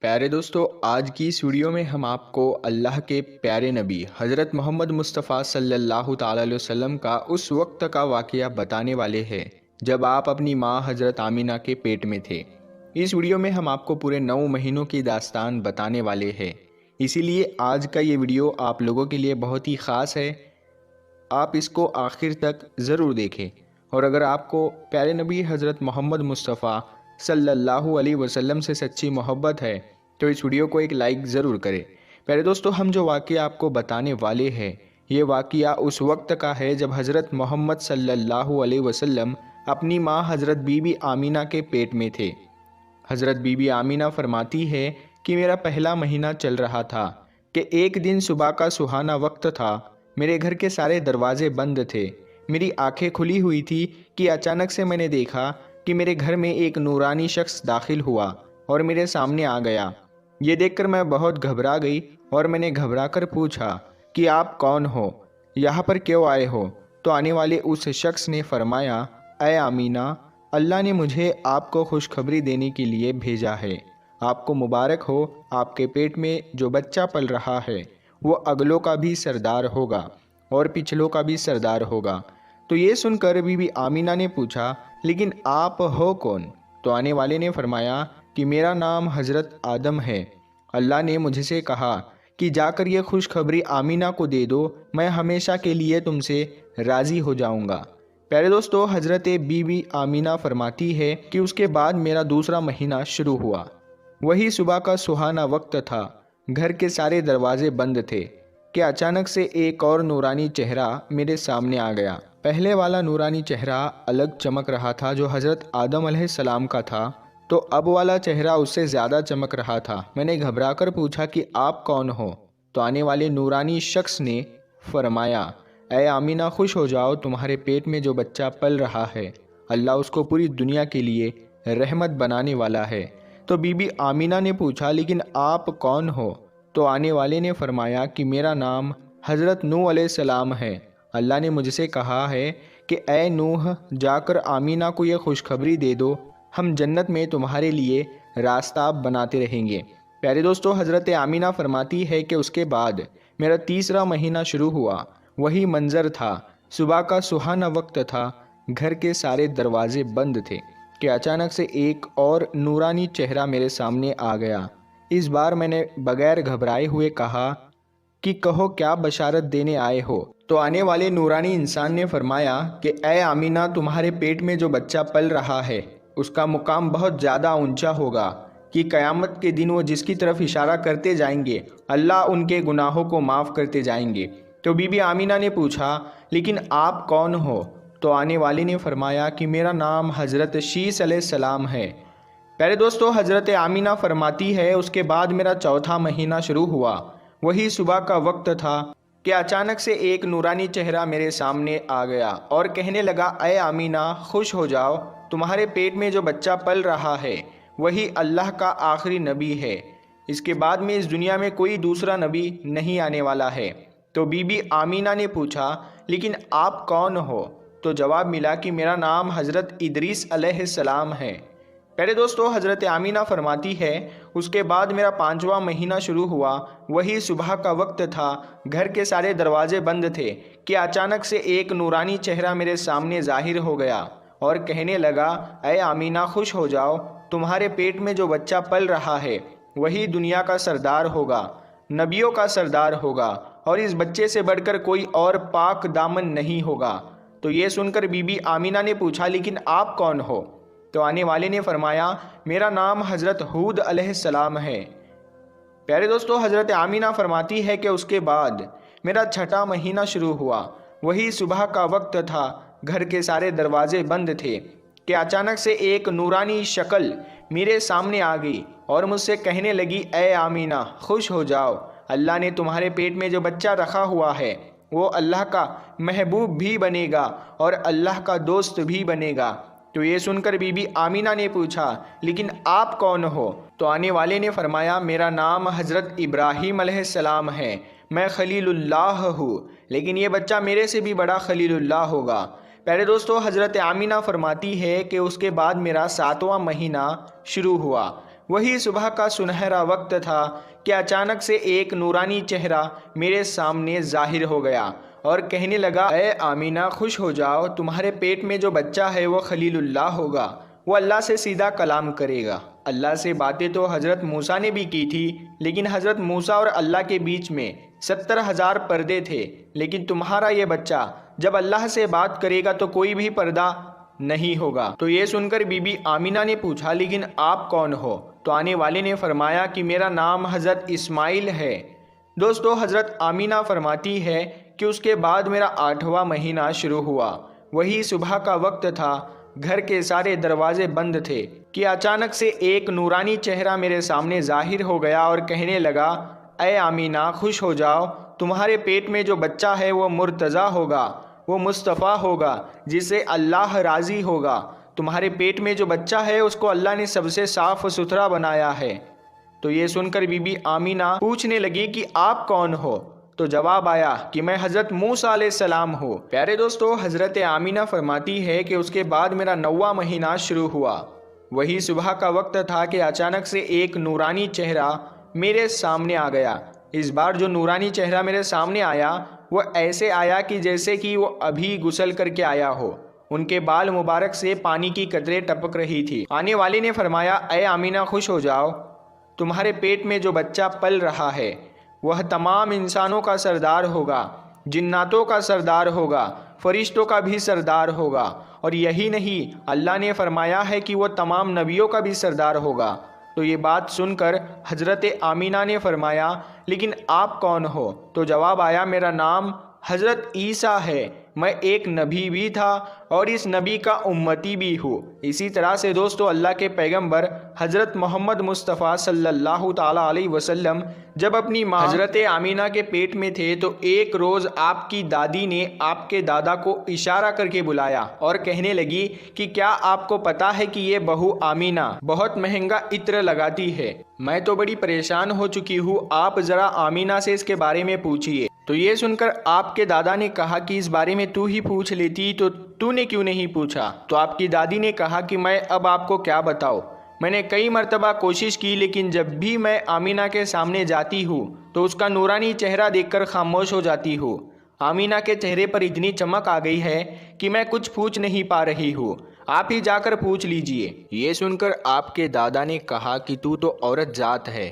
प्यारे दोस्तों, आज की इस वीडियो में हम आपको अल्लाह के प्यारे नबी हज़रत मोहम्मद मुस्तफ़ा सल्लल्लाहु ताला अलैहि वसल्लम का उस वक्त का वाक़या बताने वाले हैं जब आप अपनी माँ हज़रत आमिना के पेट में थे। इस वीडियो में हम आपको पूरे 9 महीनों की दास्तान बताने वाले हैं। इसीलिए आज का ये वीडियो आप लोगों के लिए बहुत ही ख़ास है। आप इसको आखिर तक ज़रूर देखें। और अगर आपको प्यारे नबी हज़रत मोहम्मद मुस्तफ़ा सल्लल्लाहु अलैहि वसल्लम से सच्ची मोहब्बत है तो इस वीडियो को एक लाइक ज़रूर करें। प्यारे दोस्तों, हम जो वाक़या आपको बताने वाले हैं ये वाक़या उस वक्त का है जब हज़रत मोहम्मद सल्लल्लाहु अलैहि वसल्लम अपनी माँ हज़रत बीबी आमीना के पेट में थे। हज़रत बीबी आमीना फरमाती है कि मेरा पहला महीना चल रहा था कि एक दिन सुबह का सुहाना वक्त था। मेरे घर के सारे दरवाजे बंद थे। मेरी आंखें खुली हुई थी कि अचानक से मैंने देखा कि मेरे घर में एक नूरानी शख्स दाखिल हुआ और मेरे सामने आ गया। ये देखकर मैं बहुत घबरा गई और मैंने घबरा कर पूछा कि आप कौन हो, यहाँ पर क्यों आए हो? तो आने वाले उस शख्स ने फरमाया, ऐ आमीना, अल्लाह ने मुझे आपको खुशखबरी देने के लिए भेजा है। आपको मुबारक हो, आपके पेट में जो बच्चा पल रहा है वो अगलों का भी सरदार होगा और पिछलों का भी सरदार होगा। तो ये सुनकर बीबी आमीना ने पूछा, लेकिन आप हो कौन? तो आने वाले ने फरमाया कि मेरा नाम हज़रत आदम है। अल्लाह ने मुझसे कहा कि जाकर ये खुशखबरी आमीना को दे दो, मैं हमेशा के लिए तुमसे राज़ी हो जाऊंगा। प्यारे दोस्तों, हज़रत बीबी आमीना फरमाती है कि उसके बाद मेरा दूसरा महीना शुरू हुआ। वही सुबह का सुहाना वक्त था। घर के सारे दरवाजे बंद थे कि अचानक से एक और नूरानी चेहरा मेरे सामने आ गया। पहले वाला नूरानी चेहरा अलग चमक रहा था जो हज़रत आदम अलैहिस्सलाम का था, तो अब वाला चेहरा उससे ज़्यादा चमक रहा था। मैंने घबराकर पूछा कि आप कौन हो? तो आने वाले नूरानी शख्स ने फरमाया, ऐ आमीना, खुश हो जाओ, तुम्हारे पेट में जो बच्चा पल रहा है अल्लाह उसको पूरी दुनिया के लिए रहमत बनाने वाला है। तो बीबी आमीना ने पूछा, लेकिन आप कौन हो? तो आने वाले ने फरमाया कि मेरा नाम हज़रत नूह अलैहिस्सलाम है। अल्लाह ने मुझसे कहा है कि ए नूह, जाकर आमीना को यह खुशखबरी दे दो, हम जन्नत में तुम्हारे लिए रास्ता बनाते रहेंगे। प्यारे दोस्तों, हज़रत आमीना फरमाती है कि उसके बाद मेरा तीसरा महीना शुरू हुआ। वही मंज़र था, सुबह का सुहाना वक्त था। घर के सारे दरवाजे बंद थे कि अचानक से एक और नूरानी चेहरा मेरे सामने आ गया। इस बार मैंने बगैर घबराए हुए कहा कि कहो, क्या बशारत देने आए हो? तो आने वाले नूरानी इंसान ने फरमाया कि ए आमीना, तुम्हारे पेट में जो बच्चा पल रहा है उसका मुकाम बहुत ज़्यादा ऊंचा होगा कि क़यामत के दिन वो जिसकी तरफ इशारा करते जाएंगे अल्लाह उनके गुनाहों को माफ़ करते जाएंगे। तो बीबी आमीना ने पूछा, लेकिन आप कौन हो? तो आने वाले ने फरमाया कि मेरा नाम हज़रत शीस अलैहिस्सलाम है। प्यारे दोस्तों, हज़रत आमीना फरमाती है उसके बाद मेरा चौथा महीना शुरू हुआ। वही सुबह का वक्त था कि अचानक से एक नूरानी चेहरा मेरे सामने आ गया और कहने लगा, ऐ आमीना, खुश हो जाओ, तुम्हारे पेट में जो बच्चा पल रहा है वही अल्लाह का आखिरी नबी है। इसके बाद में इस दुनिया में कोई दूसरा नबी नहीं आने वाला है। तो बीबी आमीना ने पूछा, लेकिन आप कौन हो? तो जवाब मिला कि मेरा नाम हज़रत इदरीस अलैहिस्सलाम है। प्यारे दोस्तों, हज़रत आमीना फरमाती है उसके बाद मेरा पाँचवा महीना शुरू हुआ। वही सुबह का वक्त था। घर के सारे दरवाजे बंद थे कि अचानक से एक नूरानी चेहरा मेरे सामने ज़ाहिर हो गया और कहने लगा, ऐ आमीना, खुश हो जाओ, तुम्हारे पेट में जो बच्चा पल रहा है वही दुनिया का सरदार होगा, नबियों का सरदार होगा और इस बच्चे से बढ़कर कोई और पाक दामन नहीं होगा। तो ये सुनकर बीबी आमीना ने पूछा, लेकिन आप कौन हो? तो आने वाले ने फरमाया, मेरा नाम हज़रत हूद अलैहिस्सलाम है। प्यारे दोस्तों, हज़रत आमीना फरमाती है कि उसके बाद मेरा छठा महीना शुरू हुआ। वही सुबह का वक्त था। घर के सारे दरवाजे बंद थे कि अचानक से एक नूरानी शक्ल मेरे सामने आ गई और मुझसे कहने लगी, ऐ आमीना, खुश हो जाओ, अल्लाह ने तुम्हारे पेट में जो बच्चा रखा हुआ है वो अल्लाह का महबूब भी बनेगा और अल्लाह का दोस्त भी बनेगा। तो ये सुनकर बीबी आमीना ने पूछा, लेकिन आप कौन हो? तो आने वाले ने फरमाया, मेरा नाम हज़रत इब्राहीम अलैहिस्सलाम है, मैं खलीलुल्लाह हूँ, लेकिन ये बच्चा मेरे से भी बड़ा खलीलुल्लाह होगा। प्यारे दोस्तों, हज़रत आमीना फरमाती है कि उसके बाद मेरा सातवां महीना शुरू हुआ। वही सुबह का सुनहरा वक्त था कि अचानक से एक नूरानी चेहरा मेरे सामने जाहिर हो गया और कहने लगा, ए आमीना खुश हो जाओ, तुम्हारे पेट में जो बच्चा है वो खलीलुल्लाह होगा, वो अल्लाह से सीधा कलाम करेगा। अल्लाह से बातें तो हज़रत मूसा ने भी की थी, लेकिन हज़रत मूसा और अल्लाह के बीच में 70,000 पर्दे थे, लेकिन तुम्हारा ये बच्चा जब अल्लाह से बात करेगा तो कोई भी पर्दा नहीं होगा। तो ये सुनकर बीबी आमीना ने पूछा, लेकिन आप कौन हो? तो आने वाले ने फरमाया कि मेरा नाम हज़रत इस्माइल है। दोस्तों, हज़रत आमीना फरमाती है कि उसके बाद मेरा 8वां महीना शुरू हुआ। वही सुबह का वक्त था, घर के सारे दरवाजे बंद थे कि अचानक से एक नूरानी चेहरा मेरे सामने जाहिर हो गया और कहने लगा, ए आमीना खुश हो जाओ, तुम्हारे पेट में जो बच्चा है वो मुर्तज़ा होगा, वो मुस्तफ़ा होगा, जिससे अल्लाह राज़ी होगा। तुम्हारे पेट में जो बच्चा है उसको अल्लाह ने सबसे साफ़ सुथरा बनाया है। तो ये सुनकर बीबी आमीना पूछने लगी कि आप कौन हो? तो जवाब आया कि मैं हज़रत मूसा अलैहिस्सलाम हूँ। प्यारे दोस्तों, हज़रत आमीना फरमाती है कि उसके बाद मेरा 9वां महीना शुरू हुआ। वही सुबह का वक्त था कि अचानक से एक नूरानी चेहरा मेरे सामने आ गया। इस बार जो नूरानी चेहरा मेरे सामने आया वो ऐसे आया कि जैसे कि वो अभी गुस्ल करके आया हो। उनके बाल मुबारक से पानी की कतरे टपक रही थी। आने वाले ने फरमाया, ए आमीना खुश हो जाओ, तुम्हारे पेट में जो बच्चा पल रहा है वह तमाम इंसानों का सरदार होगा, जिन्नातों का सरदार होगा, फरिश्तों का भी सरदार होगा, और यही नहीं, अल्लाह ने फरमाया है कि वह तमाम नबियों का भी सरदार होगा। तो ये बात सुनकर हज़रत आमीना ने फरमाया, लेकिन आप कौन हो? तो जवाब आया, मेरा नाम हज़रत ईसा है, मैं एक नबी भी था और इस नबी का उम्मती भी हूँ। इसी तरह से दोस्तों, अल्लाह के पैगंबर हज़रत मोहम्मद मुस्तफ़ा सल्लल्लाहु ताला अलैहि वसल्लम जब अपनी माँ हज़रत आमीना के पेट में थे तो एक रोज़ आपकी दादी ने आपके दादा को इशारा करके बुलाया और कहने लगी कि क्या आपको पता है कि ये बहू आमीना बहुत महंगा इत्र लगाती है? मैं तो बड़ी परेशान हो चुकी हूँ, आप ज़रा आमीना से इसके बारे में पूछिए। तो ये सुनकर आपके दादा ने कहा कि इस बारे में तू ही पूछ लेती, तो तूने क्यों नहीं पूछा? तो आपकी दादी ने कहा कि मैं अब आपको क्या बताऊँ, मैंने कई मर्तबा कोशिश की, लेकिन जब भी मैं आमीना के सामने जाती हूँ तो उसका नूरानी चेहरा देखकर खामोश हो जाती हूँ। आमीना के चेहरे पर इतनी चमक आ गई है कि मैं कुछ पूछ नहीं पा रही हूँ, आप ही जाकर पूछ लीजिए। ये सुनकर आपके दादा ने कहा कि तू तो औरत जात है,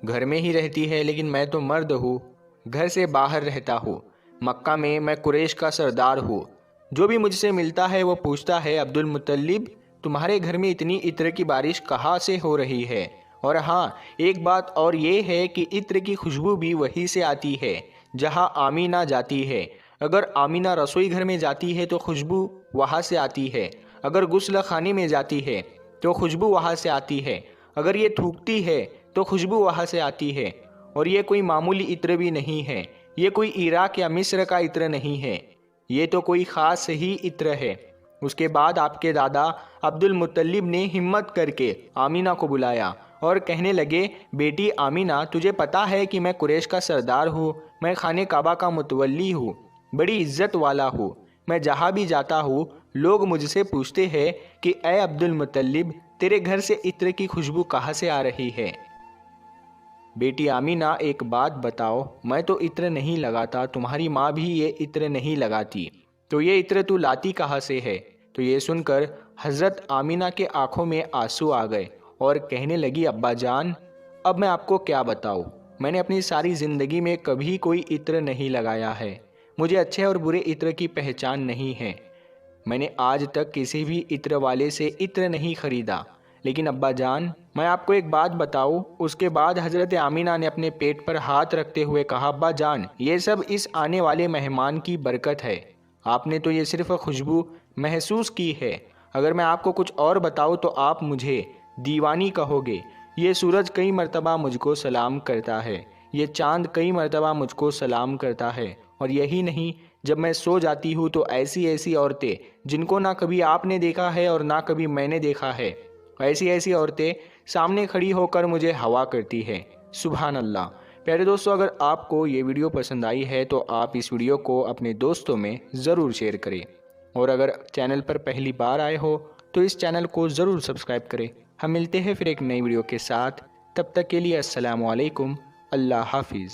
घर में ही रहती है, लेकिन मैं तो मर्द हूँ, घर से बाहर रहता हूँ। मक्का में मैं कुरैश का सरदार हूँ। जो भी मुझसे मिलता है वो पूछता है, अब्दुल मुत्तलिब तुम्हारे घर में इतनी इत्र की बारिश कहाँ से हो रही है? और हाँ, एक बात और ये है कि इत्र की खुशबू भी वहीं से आती है जहाँ आमीना जाती है। अगर आमीना रसोई घर में जाती है तो खुशबू वहाँ से आती है, अगर गुस्ल खाने में जाती है तो खुशबू वहाँ से आती है, अगर ये थूकती है तो खुशबू वहाँ से आती है। और ये कोई मामूली इत्र भी नहीं है, ये कोई इराक या मिस्र का इत्र नहीं है, ये तो कोई ख़ास ही इत्र है। उसके बाद आपके दादा अब्दुल मुत्तलिब ने हिम्मत करके आमीना को बुलाया और कहने लगे, बेटी आमीना, तुझे पता है कि मैं कुरैश का सरदार हूँ, मैं खाने काबा का मुतवल्ली हूँ, बड़ी इज्जत वाला हूँ। मैं जहाँ भी जाता हूँ लोग मुझसे पूछते हैं कि ए अब्दुल मुत्तलिब, तेरे घर से इत्र की खुशबू कहाँ से आ रही है? बेटी आमीना, एक बात बताओ, मैं तो इत्र नहीं लगाता, तुम्हारी माँ भी ये इत्र नहीं लगाती, तो ये इत्र तू लाती कहाँ से है? तो ये सुनकर हज़रत आमीना के आंखों में आंसू आ गए और कहने लगी, अब्बा जान, अब मैं आपको क्या बताऊँ, मैंने अपनी सारी ज़िंदगी में कभी कोई इत्र नहीं लगाया है, मुझे अच्छे और बुरे इत्र की पहचान नहीं है, मैंने आज तक किसी भी इत्र वाले से इत्र नहीं खरीदा। लेकिन अब्बा जान, मैं आपको एक बात बताऊं। उसके बाद हज़रत आमीना ने अपने पेट पर हाथ रखते हुए कहा, अब्बा जान, ये सब इस आने वाले मेहमान की बरकत है, आपने तो ये सिर्फ खुशबू महसूस की है, अगर मैं आपको कुछ और बताऊं तो आप मुझे दीवानी कहोगे। ये सूरज कई मरतबा मुझको सलाम करता है, ये चाँद कई मरतबा मुझको सलाम करता है, और यही नहीं, जब मैं सो जाती हूँ तो ऐसी ऐसी औरतें जिनको ना कभी आपने देखा है और ना कभी मैंने देखा है, ऐसी ऐसी औरतें सामने खड़ी होकर मुझे हवा करती है। सुभान अल्लाह। प्यारे दोस्तों, अगर आपको ये वीडियो पसंद आई है तो आप इस वीडियो को अपने दोस्तों में ज़रूर शेयर करें, और अगर चैनल पर पहली बार आए हो तो इस चैनल को ज़रूर सब्सक्राइब करें हम मिलते हैं फिर एक नई वीडियो के साथ। तब तक के लिए अस्सलामु अलैकुम। अल्लाह हाफिज़।